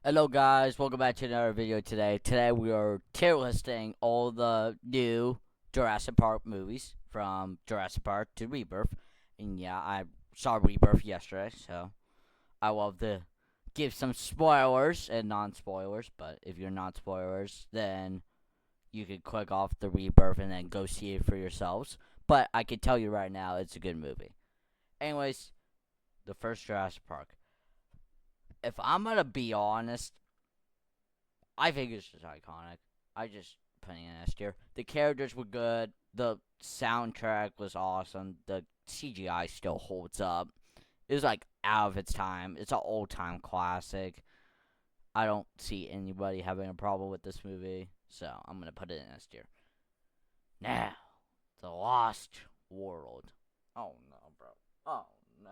Hello guys, welcome back to another video today. Today we are tier listing all the new Jurassic Park movies from Jurassic Park to Rebirth. And yeah, I saw Rebirth yesterday, so I will have to give some spoilers and non-spoilers, but if you're not spoilers, then you can click off the Rebirth and then go see it for yourselves. But I can tell you right now, it's a good movie. Anyways, the first Jurassic Park. If I'm gonna be honest, I think it's just iconic. I just putting it in S tier. The characters were good. The soundtrack was awesome. The CGI still holds up. It was like out of its time. It's an old time classic. I don't see anybody having a problem with this movie, so I'm gonna put it in S tier. Now, The Lost World. Oh no, bro. Oh no.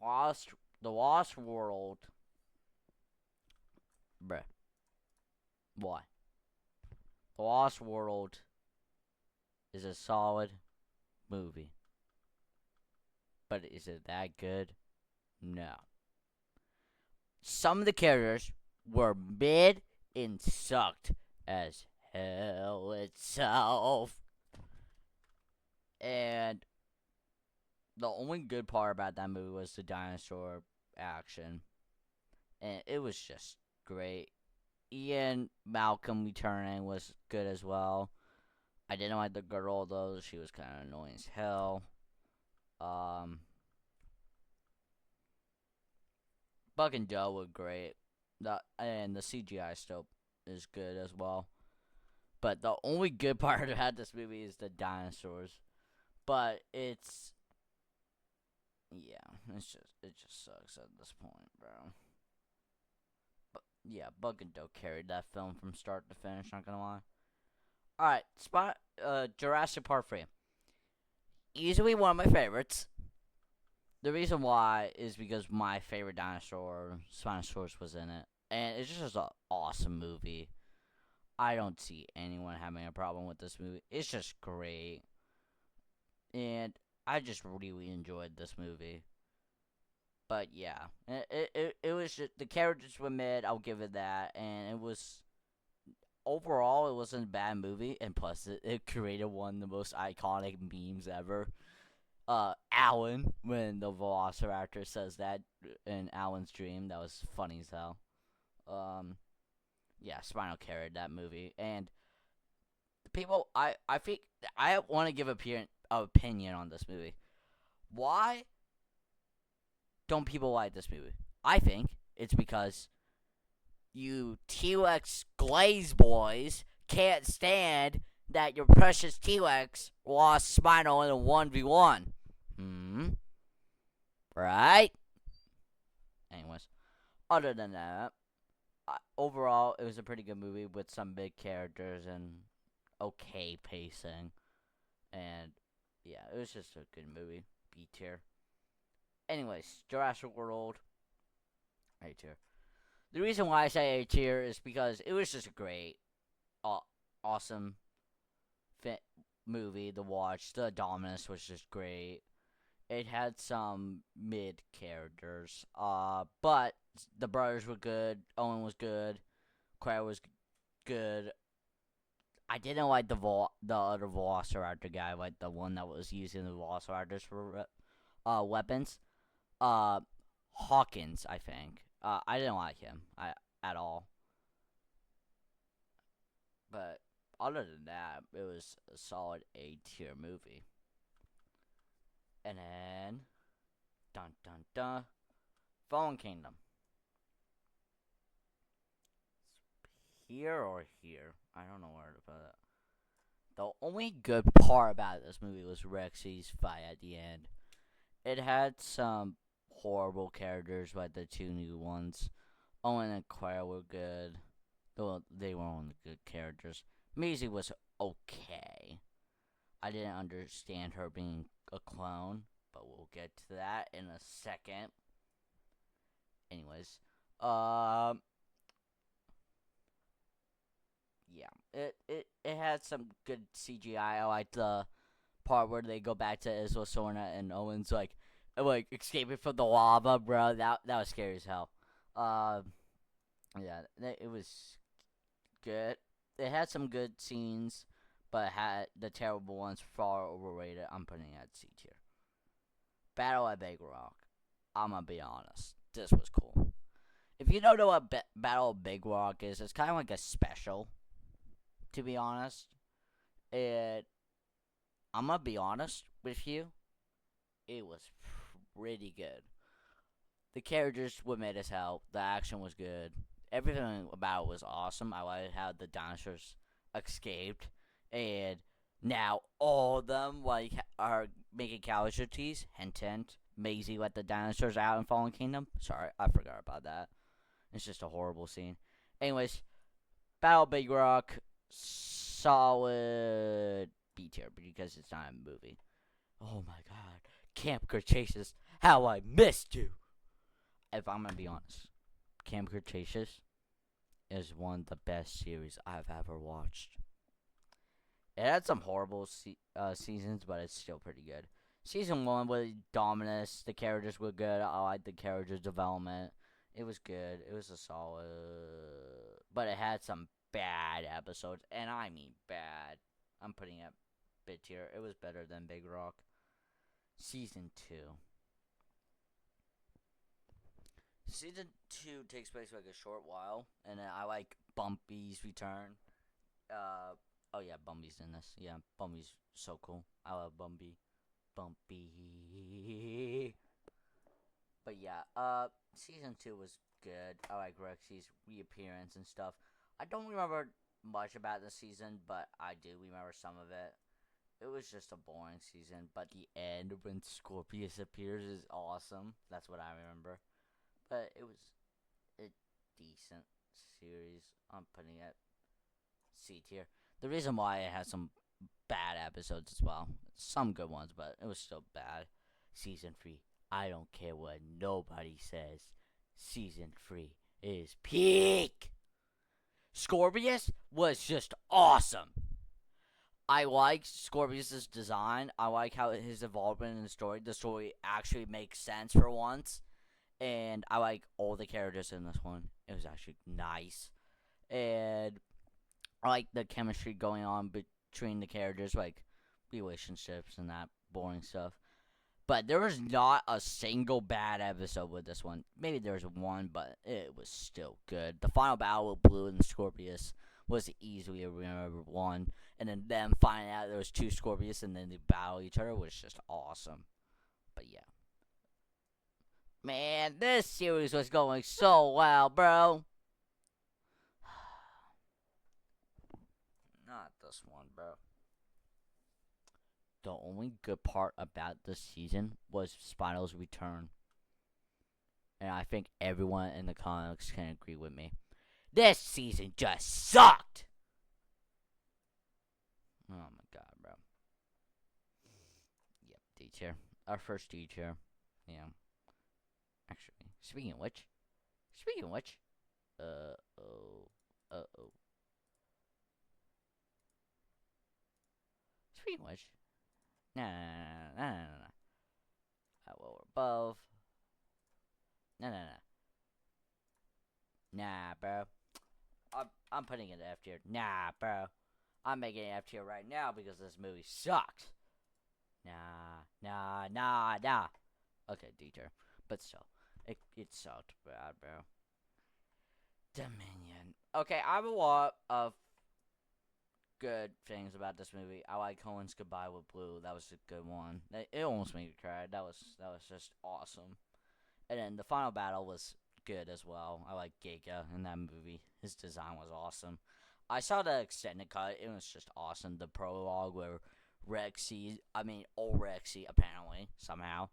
Lost, The Lost World. Bruh. Why? The Lost World is a solid movie. But is it that good? No. Some of the characters were mid and sucked as hell itself. And the only good part about that movie was the dinosaur action. And it was just great. Ian Malcolm returning was good as well. I didn't like the girl though; she was kind of annoying as hell. Um, Buck and Joe were great. And the CGI still is good as well. But the only good part about this movie is the dinosaurs. But it just sucks at this point, bro. But yeah, Buck and Joe carried that film from start to finish. Not gonna lie. All right, Jurassic Park 3. Easily one of my favorites. The reason why is because my favorite dinosaur, Spinosaurus, was in it. And it's just an awesome movie. I don't see anyone having a problem with this movie. It's just great. And I just really enjoyed this movie. But yeah, it was just, the characters were mid, I'll give it that. And it was, overall, it wasn't a bad movie. And plus, it created one of the most iconic memes ever. Alan, when the Velociraptor says that in Alan's dream, that was funny as hell. Um, yeah, Spinal carried that movie, and people, I think I want to give opinion on this movie. Why don't people like this movie? I think it's because you T-Rex glaze boys can't stand that your precious T-Rex lost Spinal in a 1v1. Right? Anyways, other than that, overall, it was a pretty good movie with some big characters and okay pacing. And yeah, it was just a good movie. B tier. Anyways, Jurassic World, A tier. The reason why I say A tier is because it was just a great, awesome movie to watch. The Dominus was just great. It had some mid characters, but the brothers were good. Owen was good. Claire was good. I didn't like the other Velociraptor guy, like the one that was using the Velociraptors for weapons. Uh, Hawkins, I think. I didn't like him at all. But other than that, it was a solid A tier movie. And then, dun dun dun, Fallen Kingdom. Here or here? I don't know where to put it. The only good part about this movie was Rexy's fight at the end. It had some horrible characters, like the two new ones. Owen and Claire were good. Well, they were only good characters. Maisie was okay. I didn't understand her being a clone, but we'll get to that in a second. Anyways, yeah, it had some good CGI. I liked the part where they go back to Isla Sorna and Owen's like, like escaping from the lava, bro. That was scary as hell. Yeah, it was good. It had some good scenes, but had the terrible ones far overrated. I'm putting it at C tier. Battle at Big Rock. I'm gonna be honest. This was cool. If you don't know what Battle of Big Rock is, it's kind of like a special. To be honest, it. I'm gonna be honest with you. It was pretty good. The characters were made as hell. The action was good. Everything about it was awesome. I liked how the dinosaurs escaped, and now all of them are making casualties. Hint, hint. Maisie let the dinosaurs out in Fallen Kingdom. Sorry, I forgot about that. It's just a horrible scene. Anyways, Battle Big Rock, solid B tier because it's not a movie. Oh my god, Camp Cretaceous, how I missed you. If I'm gonna be honest, Camp Cretaceous is one of the best series I've ever watched. It had some horrible seasons, but it's still pretty good. Season 1 was Dominus. The characters were good. I liked the characters' development. It was good. It was a solid. But it had some bad episodes, and I mean bad. I'm putting it bit tier. It was better than Big Rock. Season 2. Season 2 takes place like a short while, and then I like Bumpy's return. Oh yeah, Bumpy's in this. Yeah, Bumpy's so cool. I love Bumpy. Bumpy. But yeah, season 2 was good. I like Rexy's reappearance and stuff. I don't remember much about the season, but I do remember some of it. It was just a boring season, but the end when Scorpius appears is awesome. That's what I remember. But it was a decent series. I'm putting it C tier. The reason why it has some bad episodes as well. Some good ones, but it was still bad. Season 3. I don't care what nobody says. Season 3 is peak. Scorpius was just awesome. I like Scorpius' design. I like how his involvement in the story. The story actually makes sense for once. And I like all the characters in this one. It was actually nice. And I like the chemistry going on between the characters, like relationships and that boring stuff. But there was not a single bad episode with this one. Maybe there was one, but it was still good. The final battle with Blue and Scorpius was easily a remembered one. And then them finding out there was two Scorpius and then they battle each other was just awesome. But yeah. Man, this series was going so well, bro. Not this one, bro. The only good part about this season was Spinal's return. And I think everyone in the comics can agree with me. This season just sucked! Oh my god, bro. Yep, D tier. Our first D tier. Yeah. Actually, speaking of which. Uh-oh. Speaking of which. Nah. Well, we're above. Nah. Nah, bro. I'm putting it F tier. Nah, bro. I'm making it F tier right now because this movie sucks. Nah. Okay, D tier. But still, it sucked bad, bro. Dominion. Okay, I have a lot of good things about this movie. I like Cohen's goodbye with Blue. That was a good one. It almost made me cry. That was just awesome. And then the final battle was good as well. I like Giga in that movie. His design was awesome. I saw the extended cut. It was just awesome. The prologue where old Rexy apparently somehow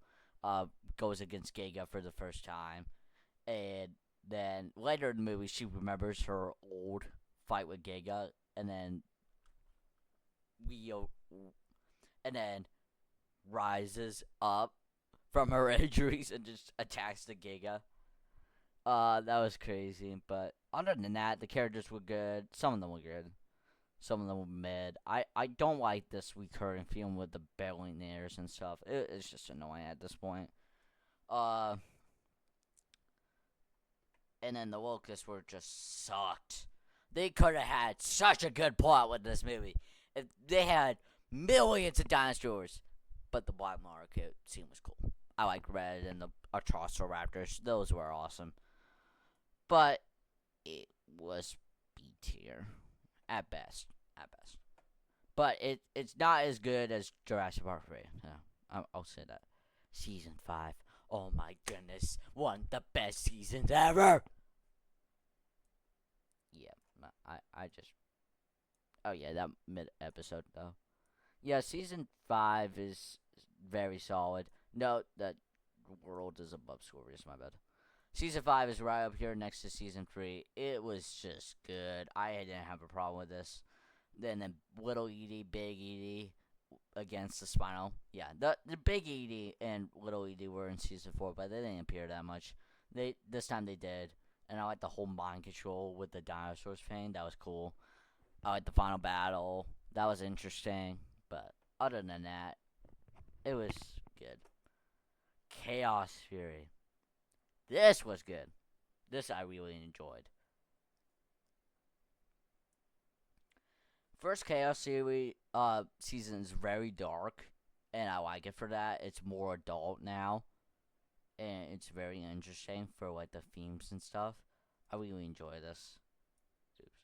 goes against Giga for the first time, and then later in the movie she remembers her old fight with Giga, and then rises up from her injuries and just attacks the Giga. That was crazy, but other than that, the characters were good. Some of them were good. Some of them were mid. I don't like this recurring feeling with the billionaires and stuff. It's just annoying at this point. Uh, and then the locusts were just sucked. They could have had such a good plot with this movie if they had millions of dinosaurs. But the black market scene was cool. I like Red and the Atrociraptors; those were awesome. But it was B tier at best. At best. But it's not as good as Jurassic Park 3. Yeah, I'll say that. Season 5. Oh my goodness. One of the best seasons ever. Yeah, I just. Oh, yeah, that mid episode, though. Yeah, season 5 is very solid. Note that World is above Scorpius, my bad. Season 5 is right up here next to season 3. It was just good. I didn't have a problem with this. Then Little Edie, Big Edie against the Spinal. Yeah, the Big Edie and Little Edie were in season 4, but they didn't appear that much. This time they did, and I like the whole mind control with the dinosaurs thing. That was cool. I like the final battle. That was interesting, but other than that, it was good. Chaos Fury. This was good. This I really enjoyed. First Chaos Series season is very dark, and I like it for that. It's more adult now, and it's very interesting for like the themes and stuff. I really enjoy this. Oops,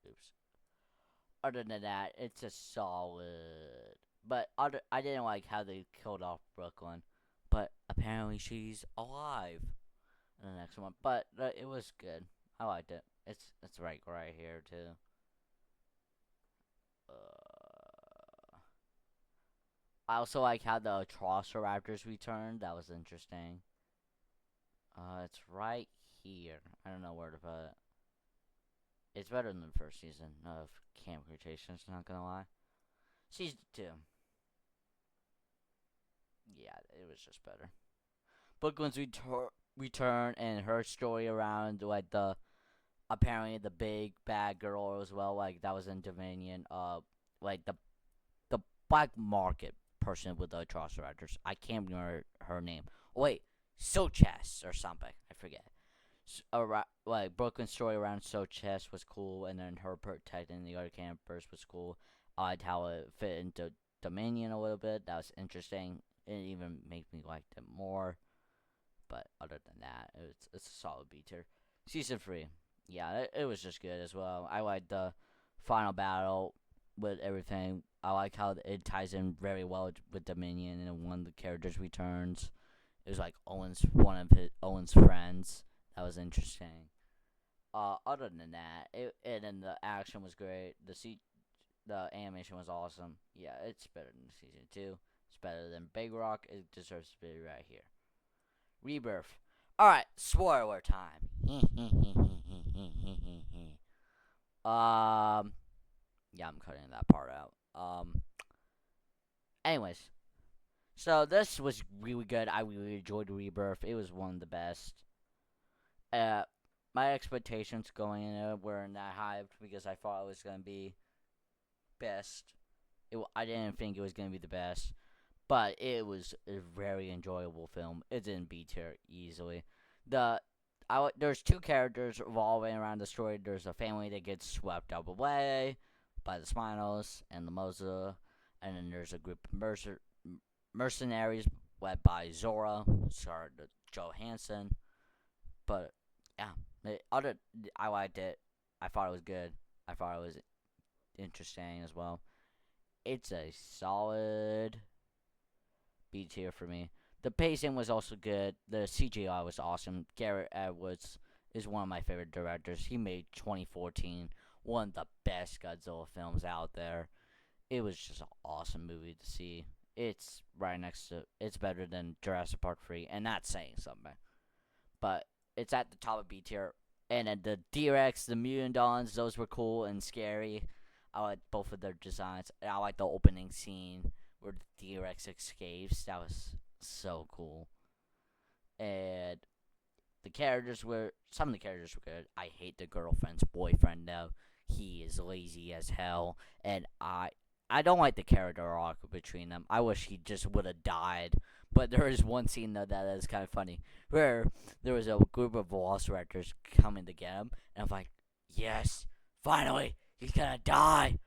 oops. Other than that, it's a solid. But I didn't like how they killed off Brooklyn, but apparently she's alive in the next one. But it was good. I liked it. It's right here too. I also like how the Atrociraptors returned. That was interesting. It's right here. I don't know where to put it. It's better than the first season of Camp Cretaceous, not gonna lie. Season 2. Yeah, it was just better. Brooklyn's return and her story around, like, apparently the big bad girl as well, like, that was in Dominion. Like, the black market person with the Atrociraptors. I can't remember her name. Oh, wait, Sochess or something. I forget. Like Brooklyn's story around Sochess was cool, and then her protecting the other campers was cool. I liked how it fit into Dominion a little bit. That was interesting. It even made me like it more. But other than that, it's a solid B tier. Season 3, yeah, it was just good as well. I liked the final battle with everything. I like how it ties in very well with Dominion, and one of the characters returns. It was like one of Owen's friends. That was interesting. Other than that, and then the action was great. The animation was awesome. Yeah, it's better than season 2. It's better than Big Rock. It deserves to be right here. Rebirth. All right, spoiler time. Yeah, I'm cutting that part out. Anyways, so this was really good. I really enjoyed Rebirth. It was one of the best. Uh, my expectations going in it weren't that high because I thought it was gonna be best. I didn't think it was gonna be the best, but it was a very enjoyable film. It's in B tier easily. There's two characters revolving around the story. There's a family that gets swept up away by the Spinals and the Moza, and then there's a group of mercenaries led by Zora, starred Johansson. But yeah, I liked it. I thought it was good. I thought it was interesting as well. It's a solid B tier for me. The pacing was also good. The CGI was awesome. Garrett Edwards is one of my favorite directors. He made 2014 one of the best Godzilla films out there. It was just an awesome movie to see. It's right next to. It's better than Jurassic Park 3, and that's saying something. But it's at the top of B tier. And then the D-Rex, the Mutant Dons, those were cool and scary. I like both of their designs. I like the opening scene where the T-Rex escapes. That was so cool. And some of the characters were good. I hate the girlfriend's boyfriend though. He is lazy as hell, and I don't like the character arc between them. I wish he just would have died But there is one scene though that is kind of funny, where there was a group of velociraptors coming to get him, and I'm like, yes, finally, he's gonna die.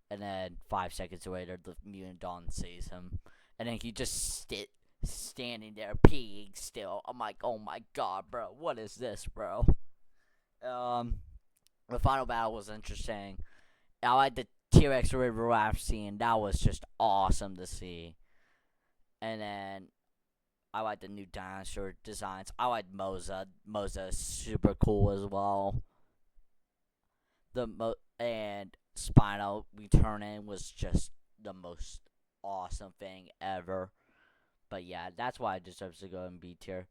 And then 5 seconds later, the mutant Dawn sees him, and then he just standing there peeing still. I'm like, oh my god, bro, what is this, bro? Um, the final battle was interesting. I like the T-Rex river raft scene. That was just awesome to see. And then I like the new dinosaur designs. I like Moza. Moza is super cool as well. And Spino returning was just the most awesome thing ever. But yeah, that's why it deserves to go in B tier.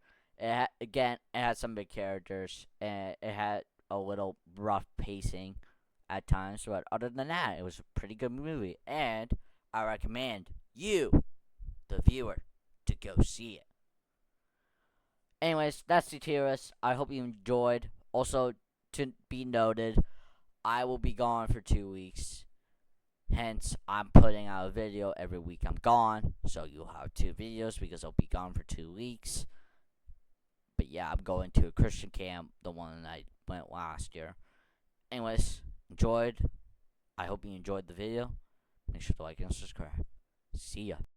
Again, it had some big characters, and it had a little rough pacing at times. But other than that, it was a pretty good movie, and I recommend you, the viewer, to go see it. Anyways, that's the tier list. I hope you enjoyed. Also, to be noted, I will be gone for 2 weeks. Hence, I'm putting out a video every week I'm gone. So you'll have 2 videos because I'll be gone for 2 weeks. But yeah, I'm going to a Christian camp, the one that I went last year. Anyways, enjoyed. I hope you enjoyed the video. Make sure to like and subscribe. See ya.